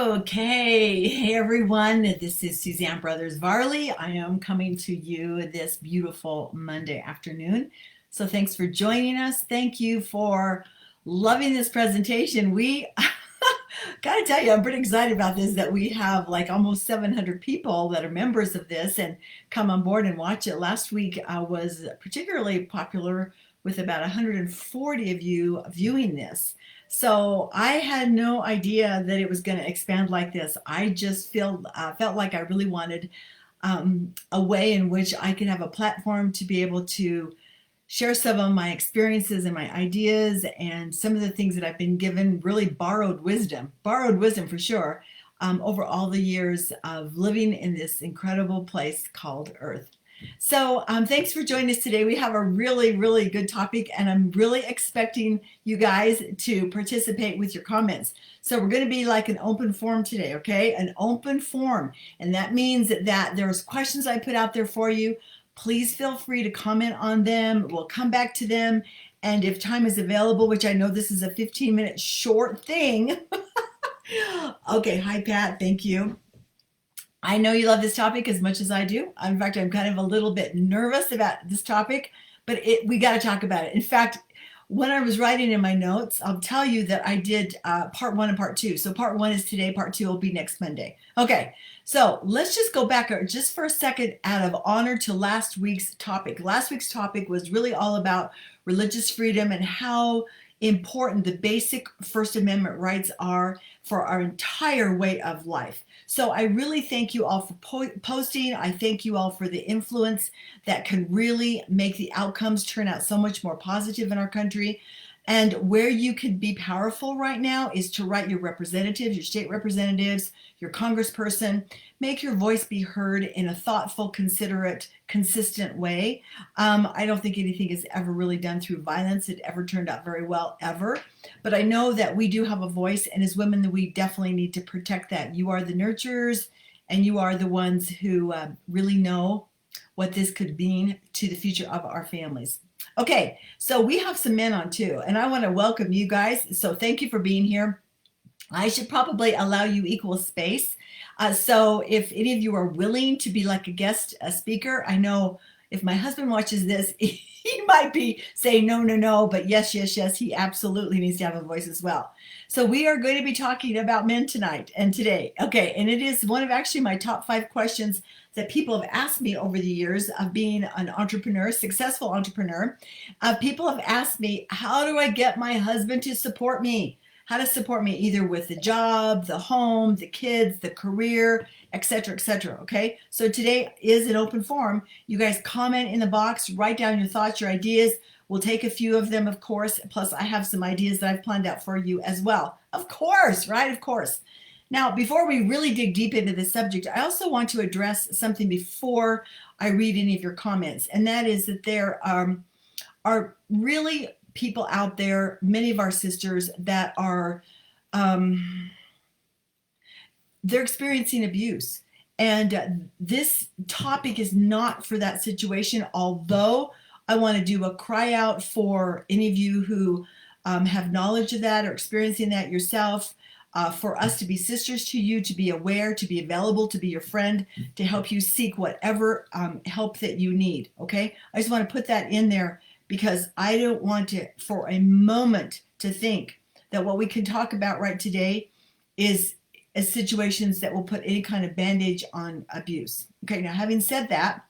Okay, hey everyone, this is Suzanne Brothers Varley. I am coming to you this beautiful Monday afternoon. So thanks for joining us. Thank you for loving this presentation. We gotta tell you, I'm pretty excited about this that we have like almost 700 people that are members of this and come on board and watch it. Last week was particularly popular with about 140 of you viewing this. So I had no idea that it was going to expand like this. I just felt like I really wanted a way in which I could have a platform to be able to share some of my experiences and my ideas and some of the things that I've been given, really borrowed wisdom for sure, over all the years of living in this incredible place called Earth. So thanks for joining us today. We have a really, really good topic, and I'm really expecting you guys to participate with your comments. So we're going to be like an open forum today, okay? An open forum. And that means that there's questions I put out there for you. Please feel free to comment on them. We'll come back to them. And if time is available, which I know this is a 15-minute short thing. Okay, hi Pat, thank you. I know you love this topic as much as I do. In fact, I'm kind of a little bit nervous about this topic, but we got to talk about it. In fact, when I was writing in my notes, I'll tell you that I did part one and part two. So part one is today, part two will be next Monday. Okay, so let's just go back just for a second out of honor to last week's topic. Last week's topic was really all about religious freedom and how important the basic First Amendment rights are for our entire way of life. So I really thank you all for posting. I thank you all for the influence that can really make the outcomes turn out so much more positive in our country. And where you can be powerful right now is to write your representatives, your state representatives, your congressperson, make your voice be heard in a thoughtful, considerate, consistent way. I don't think anything is ever really done through violence. It ever turned out very well, ever. But I know that we do have a voice, and as women, we definitely need to protect that. You are the nurturers, and you are the ones who really know what this could mean to the future of our families. Okay, so we have some men on too, and I want to welcome you guys. So thank you for being here. I should probably allow you equal space. So if any of you are willing to be like a guest speaker, I know if my husband watches this, he might be saying no, no, no, but yes, yes, yes, he absolutely needs to have a voice as well. So we are going to be talking about men tonight and today. Okay, and it is one of actually my top 5 questions that people have asked me over the years of being an entrepreneur, successful entrepreneur. People have asked me, how do I get my husband to support me? How to support me either with the job, the home, the kids, the career, etc., etc. Okay, so today is an open forum. You guys comment in the box, write down your thoughts, your ideas. We'll take a few of them, of course. Plus, I have some ideas that I've planned out for you as well. Of course, right? Of course. Now, before we really dig deep into this subject, I also want to address something before I read any of your comments, and that is that there are really people out there, many of our sisters that are they're experiencing abuse, and this topic is not for that situation. Although I want to do a cry out for any of you who have knowledge of that or experiencing that yourself, for us to be sisters to you, to be aware, to be available, to be your friend, to help you seek whatever help that you need. Okay, I just want to put that in there, because I don't want to, for a moment, to think that what we can talk about right today is situations that will put any kind of bandage on abuse. Okay, now having said that,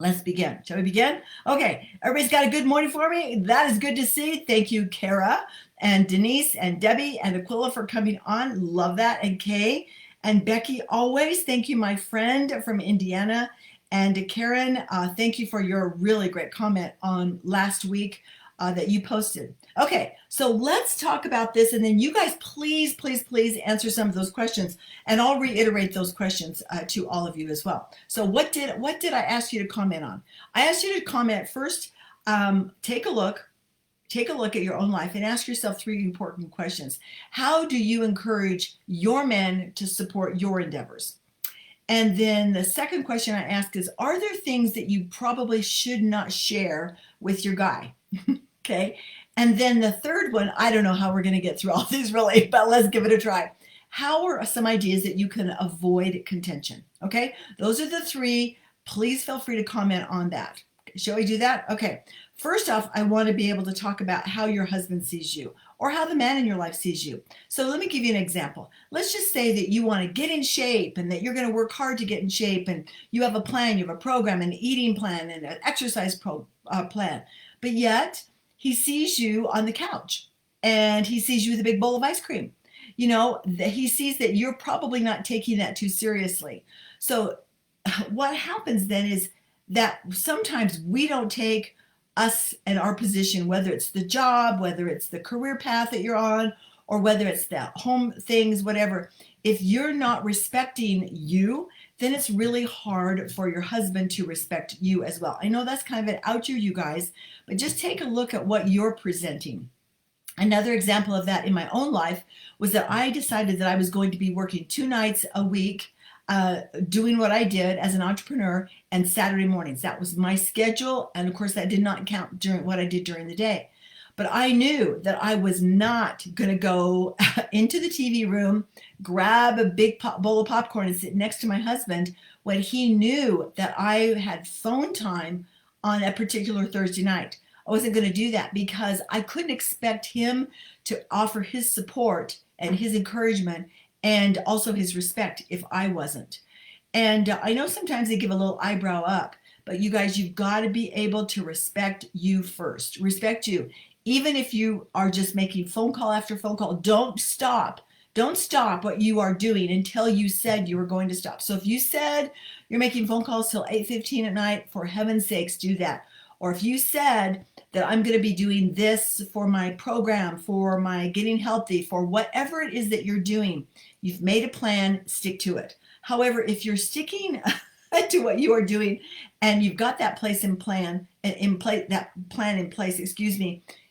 let's begin. Shall we begin? Okay, everybody's got a good morning for me. That is good to see. Thank you, Kara and Denise and Debbie and Aquila for coming on. Love that. And Kay and Becky, always. Thank you, my friend from Indiana. And Karen, thank you for your really great comment on last week that you posted. Okay, so let's talk about this, and then you guys please, please, please answer some of those questions, and I'll reiterate those questions to all of you as well. So what did I ask you to comment on? I asked you to comment first. Take a look at your own life and ask yourself 3 important questions. How do you encourage your men to support your endeavors? And then the second question I ask is, are there things that you probably should not share with your guy? Okay. And then the third one, I don't know how we're going to get through all these really, but let's give it a try. How are some ideas that you can avoid contention? Okay, those are the three. Please feel free to comment on that. Shall we do that? Okay. First off, I want to be able to talk about how your husband sees you or how the man in your life sees you. So let me give you an example. Let's just say that you want to get in shape and that you're going to work hard to get in shape, and you have a plan, you have a program, an eating plan, and an exercise plan. But yet he sees you on the couch and he sees you with a big bowl of ice cream. He sees that you're probably not taking that too seriously. So what happens then is that sometimes we don't take us and our position, whether it's the job, whether it's the career path that you're on, or whether it's the home things, whatever. If you're not respecting you, then it's really hard for your husband to respect you as well. I know that's kind of an oucher, you guys, but just take a look at what you're presenting. Another example of that in my own life was that I decided that I was going to be working 2 nights a week, doing what I did as an entrepreneur, and Saturday mornings. That was my schedule. And of course, that did not count during what I did during the day. But I knew that I was not going to go into the TV room, grab a big bowl of popcorn and sit next to my husband when he knew that I had phone time on a particular Thursday night. I wasn't going to do that because I couldn't expect him to offer his support and his encouragement and also his respect if I wasn't. And I know sometimes they give a little eyebrow up, but you guys, you've got to be able to respect you first. Respect you. Even if you are just making phone call after phone call, don't stop. Don't stop what you are doing until you said you were going to stop. So if you said you're making phone calls till 8:15 at night, for heaven's sakes, do that. Or if you said that I'm going to be doing this for my program, for my getting healthy, for whatever it is that you're doing, you've made a plan, stick to it. However, if you're sticking to what you are doing and you've got that place in plan, that plan in place,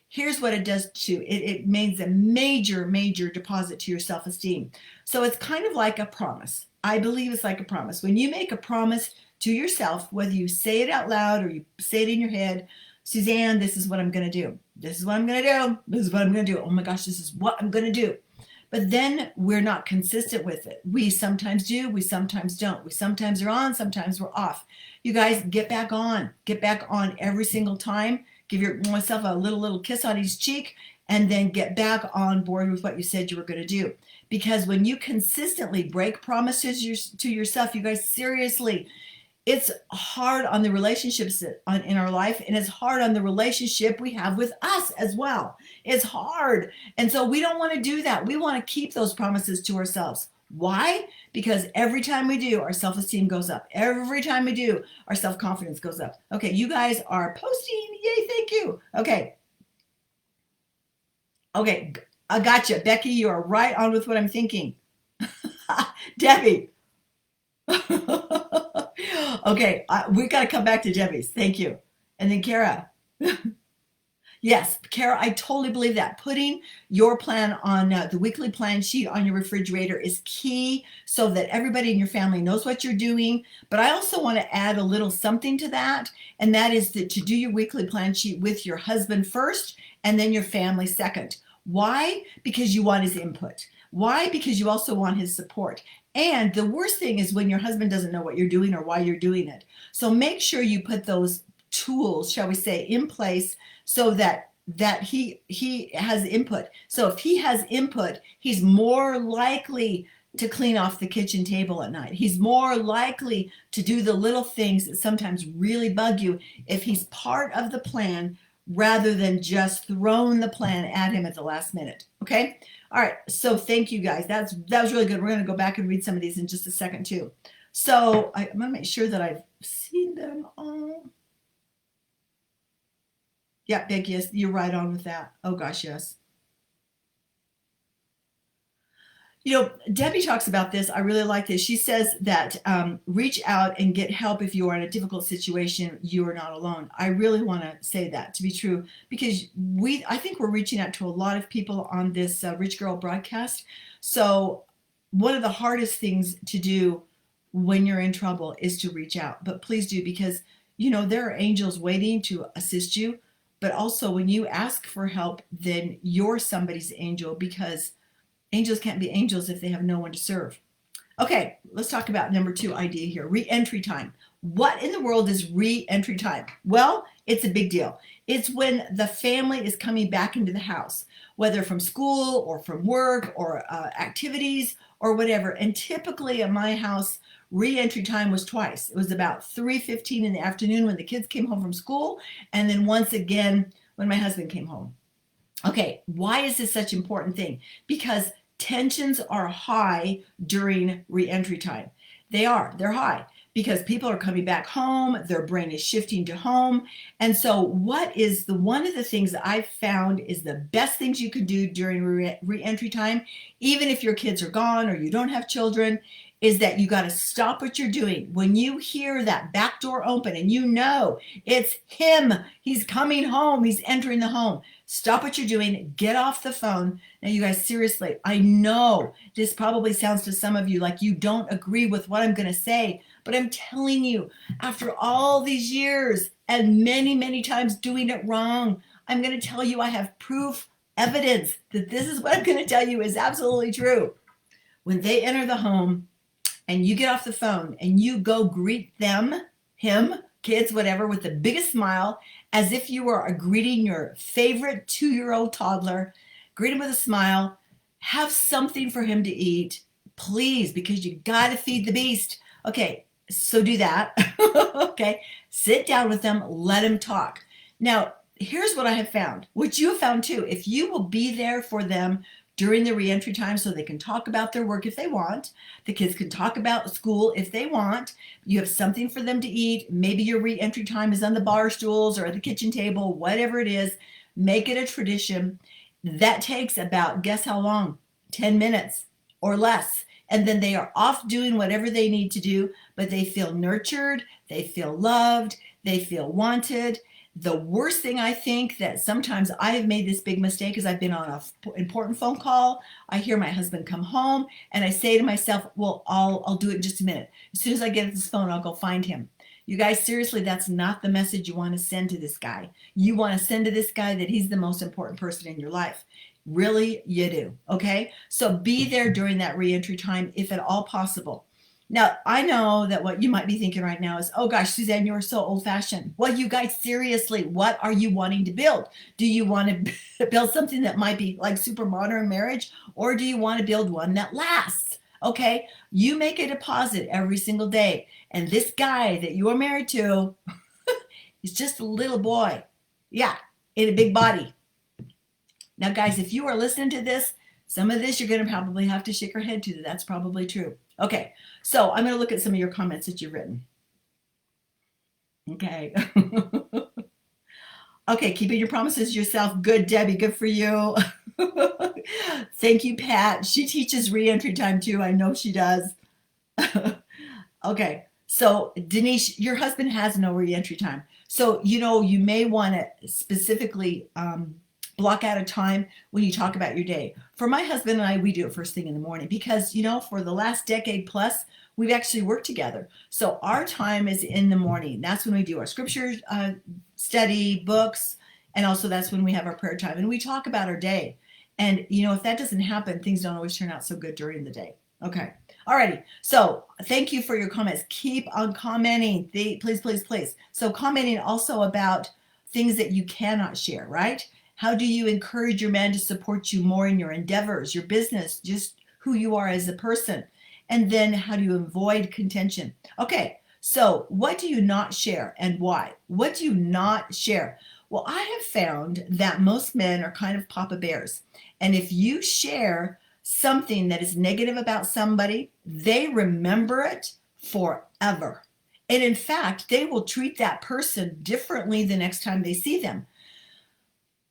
here's what it does too. It means a major, major deposit to your self-esteem. So it's kind of like a promise. I believe it's like a promise. When you make a promise to yourself, whether you say it out loud or you say it in your head, Suzanne, this is what I'm going to do. This is what I'm going to do. This is what I'm going to do. Oh my gosh, this is what I'm going to do. But then we're not consistent with it. We sometimes do, we sometimes don't. We sometimes are on, sometimes we're off. You guys, get back on. Get back on every single time. Give yourself a little kiss on each cheek, and then get back on board with what you said you were going to do. Because when you consistently break promises to yourself, you guys, seriously, it's hard on the relationships in our life, and it's hard on the relationship we have with us as well. It's hard. And so we don't want to do that. We want to keep those promises to ourselves. Why? Because every time we do, our self-esteem goes up. Every time we do, our self-confidence goes up. Okay, you guys are posting. Yay, thank you. Okay, I gotcha. Becky, you are right on with what I'm thinking. Debbie. Okay, we got to come back to Debbie's. Thank you. And then Kara. Yes, Kara, I totally believe that. Putting your plan on the weekly plan sheet on your refrigerator is key so that everybody in your family knows what you're doing. But I also want to add a little something to that, and that is to do your weekly plan sheet with your husband first and then your family second. Why? Because you want his input. Why? Because you also want his support. And the worst thing is when your husband doesn't know what you're doing or why you're doing it. So make sure you put those tools, shall we say, in place so that he has input. So if he has input, he's more likely to clean off the kitchen table at night. He's more likely to do the little things that sometimes really bug you if he's part of the plan rather than just throwing the plan at him at the last minute. Okay? All right. So thank you guys. That was really good. We're going to go back and read some of these in just a second too. So I'm going to make sure that I've seen them all. Yeah, Becky, yes, you're right on with that. Oh gosh, yes. Debbie talks about this. I really like this. She says that reach out and get help if you are in a difficult situation. You are not alone. I really want to say that to be true because I think we're reaching out to a lot of people on this Rich Girl broadcast. So one of the hardest things to do when you're in trouble is to reach out. But please do, because there are angels waiting to assist you. But also when you ask for help, then you're somebody's angel, because Angels can't be angels if they have no one to serve. Okay, let's talk about number 2 idea here, re-entry time. What in the world is re-entry time? Well, it's a big deal. It's when the family is coming back into the house, whether from school or from work or activities or whatever. And typically at my house, re-entry time was twice. It was about 3:15 in the afternoon when the kids came home from school, and then once again when my husband came home. Okay, why is this such an important thing? Because tensions are high during re-entry time. They're high because people are coming back home, their brain is shifting to home. And so one of the things that I've found is the best things you can do during re-entry time, even if your kids are gone or you don't have children, is that you got to stop what you're doing. When you hear that back door open and you know it's him, he's coming home, he's entering the home, stop what you're doing, get off the phone. Now, you guys, seriously, I know this probably sounds to some of you like you don't agree with what I'm going to say, but I'm telling you, after all these years and many, many times doing it wrong, I'm going to tell you I have proof, evidence that this is what I'm going to tell you is absolutely true. When they enter the home, and you get off the phone and you go greet them, him, kids, whatever, with the biggest smile, as if you were greeting your favorite 2-year-old toddler, greet him with a smile, have something for him to eat, please, because you got to feed the beast. Okay, so do that. Okay, sit down with them, let him talk. Now, here's what I have found, which you have found too. If you will be there for them during the reentry time so they can talk about their work if they want. The kids can talk about school if they want. You have something for them to eat. Maybe your reentry time is on the bar stools or at the kitchen table, whatever it is. Make it a tradition. That takes about, guess how long? 10 minutes or less. And then they are off doing whatever they need to do, but they feel nurtured, they feel loved, they feel wanted. The worst thing I think that sometimes I have made this big mistake is I've been on an important phone call. I hear my husband come home and I say to myself, well, I'll do it in just a minute. As soon as I get this phone, I'll go find him. You guys, seriously, that's not the message you want to send to this guy. You want to send to this guy that he's the most important person in your life. Really, you do. Okay? So be there during that reentry time if at all possible. Now, I know that what you might be thinking right now is, oh gosh, Suzanne, you're so old-fashioned. Well, you guys, seriously, what are you wanting to build? Do you want to build something that might be like super modern marriage, or do you want to build one that lasts? Okay, you make a deposit every single day, and this guy that you are married to is just a little boy. Yeah, in a big body. Now, guys, if you are listening to this, some of this you're going to probably have to shake your head to. That's probably true. Okay, so I'm going to look at some of your comments that you've written. Okay. Okay, keeping your promises to yourself. Good, Debbie. Good for you. Thank you, Pat. She teaches reentry time too. I know she does. Okay, so Denise, your husband has no reentry time. So, you may want to specifically block out a time when you talk about your day. For my husband and I, we do it first thing in the morning because, for the last decade plus, we've actually worked together. So our time is in the morning. That's when we do our scripture study, books, and also that's when we have our prayer time. And we talk about our day. And, if that doesn't happen, things don't always turn out so good during the day. Okay. Alrighty. So thank you for your comments. Keep on commenting. Please, please, please. So commenting also about things that you cannot share, right? How do you encourage your man to support you more in your endeavors, your business, just who you are as a person? And then how do you avoid contention? Okay, so what do you not share and why? What do you not share? Well, I have found that most men are kind of Papa Bears. And if you share something that is negative about somebody, they remember it forever. And in fact, they will treat that person differently the next time they see them.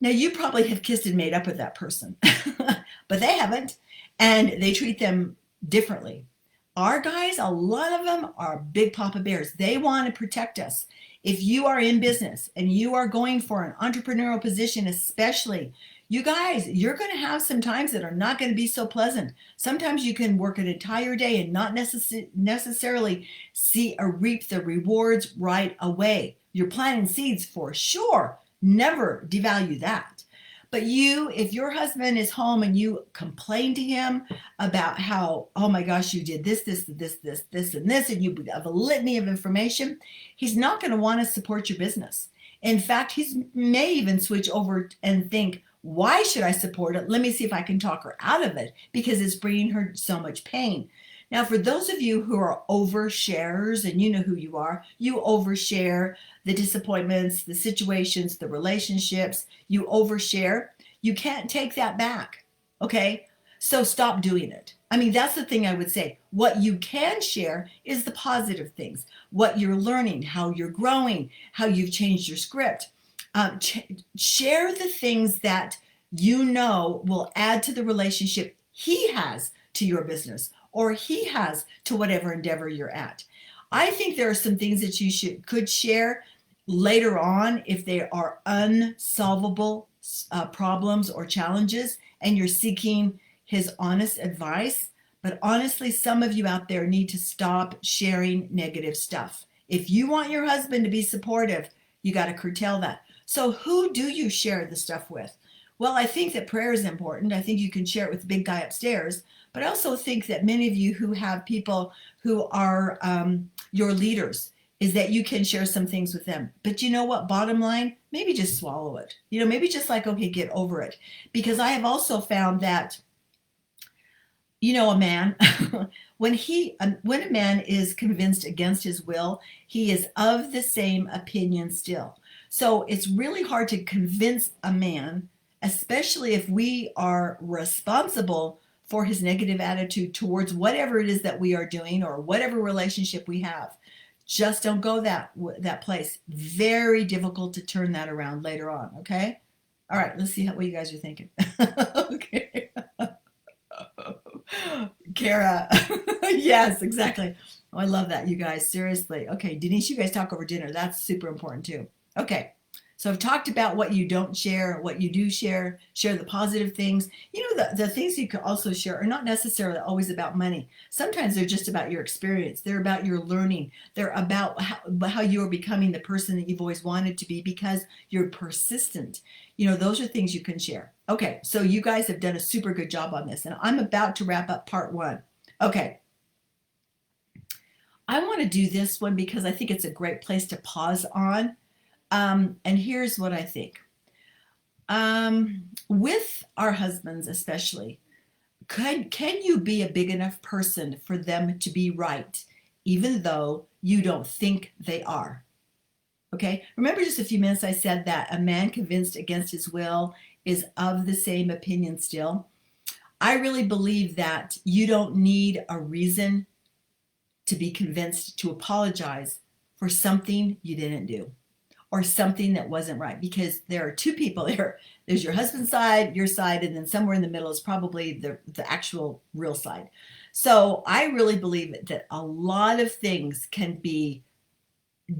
Now, you probably have kissed and made up with that person, but they haven't, and they treat them differently. Our guys, a lot of them are big Papa Bears. They want to protect us. If you are in business and you are going for an entrepreneurial position, especially, you guys, you're going to have some times that are not going to be so pleasant. Sometimes you can work an entire day and not necessarily see or reap the rewards right away. You're planting seeds for sure. Never devalue that. But you, if your husband is home and you complain to him about how, oh my gosh, you did this, and this, and you have a litany of information, he's not going to want to support your business. In fact, he may even switch over and think, why should I support it? Let me see if I can talk her out of it because it's bringing her so much pain. Now, for those of you who are oversharers, and you know who you are, you overshare the disappointments, the situations, the relationships, you overshare. You can't take that back. Okay. So stop doing it. I mean, that's the thing I would say. What you can share is the positive things, what you're learning, how you're growing, how you've changed your script. Share the things that you know will add to the relationship he has to your business or he has to whatever endeavor you're at. I think there are some things that you could share later on if they are unsolvable problems or challenges and you're seeking his honest advice. But honestly, some of you out there need to stop sharing negative stuff. If you want your husband to be supportive, you got to curtail that. So who do you share the stuff with? Well, I think that prayer is important. I think you can share it with the big guy upstairs. But I also think that many of you who have people who are your leaders, is that you can share some things with them. But you know what? Bottom line, maybe just swallow it. Maybe just like, okay, get over it. Because I have also found that, a man, when a man is convinced against his will, he is of the same opinion still. So it's really hard to convince a man, especially if we are responsible for his negative attitude towards whatever it is that we are doing or whatever relationship we have. Just don't go that place. Very difficult to turn that around later on. Okay. All right. Let's see what you guys are thinking. Okay. Kara. Yes, exactly. Oh, I love that, you guys. Seriously. Okay. Denise, you guys talk over dinner. That's super important too. Okay. So I've talked about what you don't share, what you do share the positive things. The things you can also share are not necessarily always about money. Sometimes they're just about your experience. They're about your learning. They're about how you are becoming the person that you've always wanted to be because you're persistent. Those are things you can share. Okay, so you guys have done a super good job on this, and I'm about to wrap up part 1. Okay. I want to do this one because I think it's a great place to pause on. And here's what I think. With our husbands especially, can you be a big enough person for them to be right, even though you don't think they are? Okay, remember just a few minutes I said that a man convinced against his will is of the same opinion still. I really believe that you don't need a reason to be convinced to apologize for something you didn't do or something that wasn't right, because there are two people there. There's your husband's side, your side, and then somewhere in the middle is probably the actual real side. So I really believe that a lot of things can be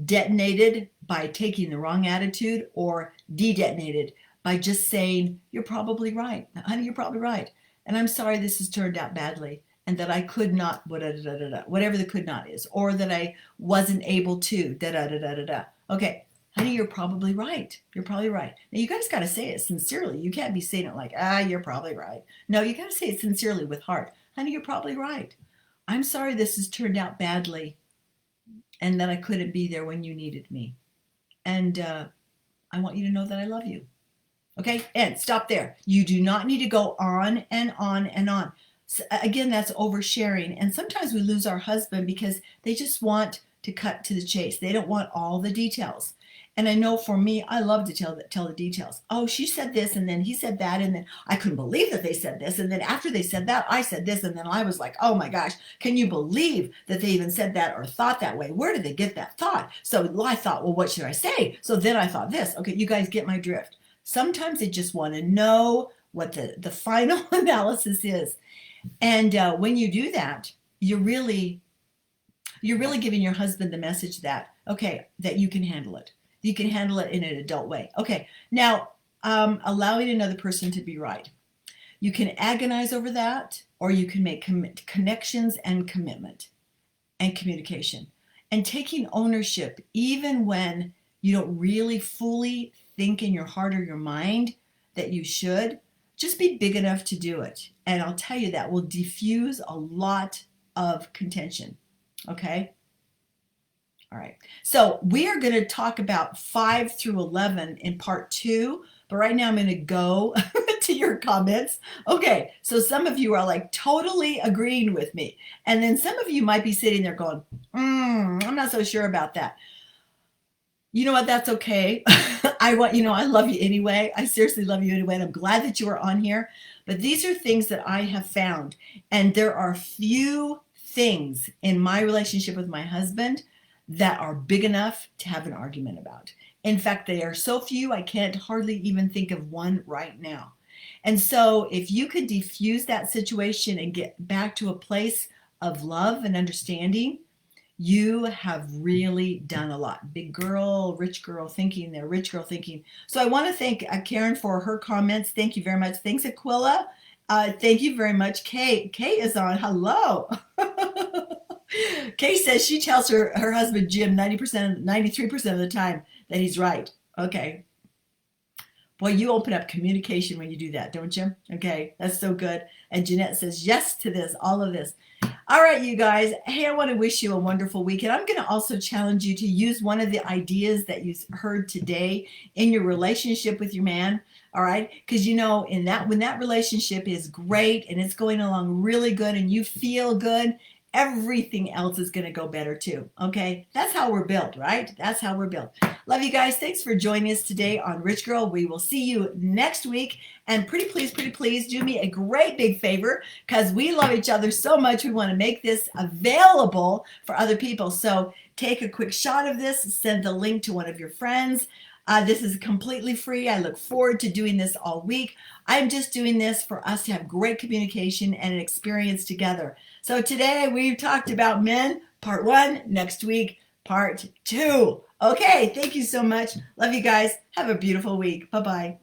detonated by taking the wrong attitude or de-detonated by just saying, you're probably right. Honey, you're probably right. And I'm sorry this has turned out badly and that I could not, whatever the could not is, or that I wasn't able to, Okay, honey, you're probably right. You're probably right. Now you guys got to say it sincerely. You can't be saying it like, you're probably right. No, you got to say it sincerely with heart. Honey, you're probably right. I'm sorry this has turned out badly and that I couldn't be there when you needed me. And I want you to know that I love you. Okay, and stop there. You do not need to go on and on and on. So, again, that's oversharing. And sometimes we lose our husband because they just want to cut to the chase. They don't want all the details. And I know for me, I love to tell the details. Oh, she said this, and then he said that, and then I couldn't believe that they said this, and then after they said that, I said this, and then I was like, oh my gosh, can you believe that they even said that or thought that way? Where did they get that thought? So I thought, well, what should I say? So then I thought this. Okay, you guys get my drift. Sometimes they just want to know what the final analysis is. And when you do that, you're really giving your husband the message that, okay, that you can handle it. You can handle it in an adult way. Okay, now allowing another person to be right. You can agonize over that, or you can make connections and commitment and communication. And taking ownership, even when you don't really fully think in your heart or your mind that you should, just be big enough to do it. And I'll tell you that will diffuse a lot of contention. Okay? All right. So we are going to talk about 5 through 11 in part 2. But right now I'm going to go to your comments. Okay. So some of you are like totally agreeing with me. And then some of you might be sitting there going, I'm not so sure about that. You know what? That's okay. I love you anyway. I seriously love you anyway. And I'm glad that you are on here. But these are things that I have found. And there are few things in my relationship with my husband that are big enough to have an argument about. In fact, they are so few, I can't hardly even think of one right now. And so if you could diffuse that situation and get back to a place of love and understanding, you have really done a lot. Big girl, rich girl thinking there, rich girl thinking. So I want to thank Karen for her comments. Thank you very much. Thanks, Aquila. Thank you very much. Kay is on. Hello. Kay says she tells her husband, Jim, 93% of the time that he's right. Okay. Boy, you open up communication when you do that, don't you? Okay, that's so good. And Jeanette says yes to this, all of this. All right, you guys. Hey, I want to wish you a wonderful week. And I'm going to also challenge you to use one of the ideas that you heard today in your relationship with your man. All right. Because when that relationship is great and it's going along really good and you feel good, everything else is going to go better too. Okay. That's how we're built, right? That's how we're built. Love you guys. Thanks for joining us today on Rich Girl. We will see you next week. And pretty please do me a great big favor, because we love each other so much. We want to make this available for other people. So take a quick shot of this, send the link to one of your friends. This is completely free. I look forward to doing this all week. I'm just doing this for us to have great communication and an experience together. So today we've talked about men, part 1. Next week, part 2. Okay, thank you so much. Love you guys. Have a beautiful week. Bye-bye.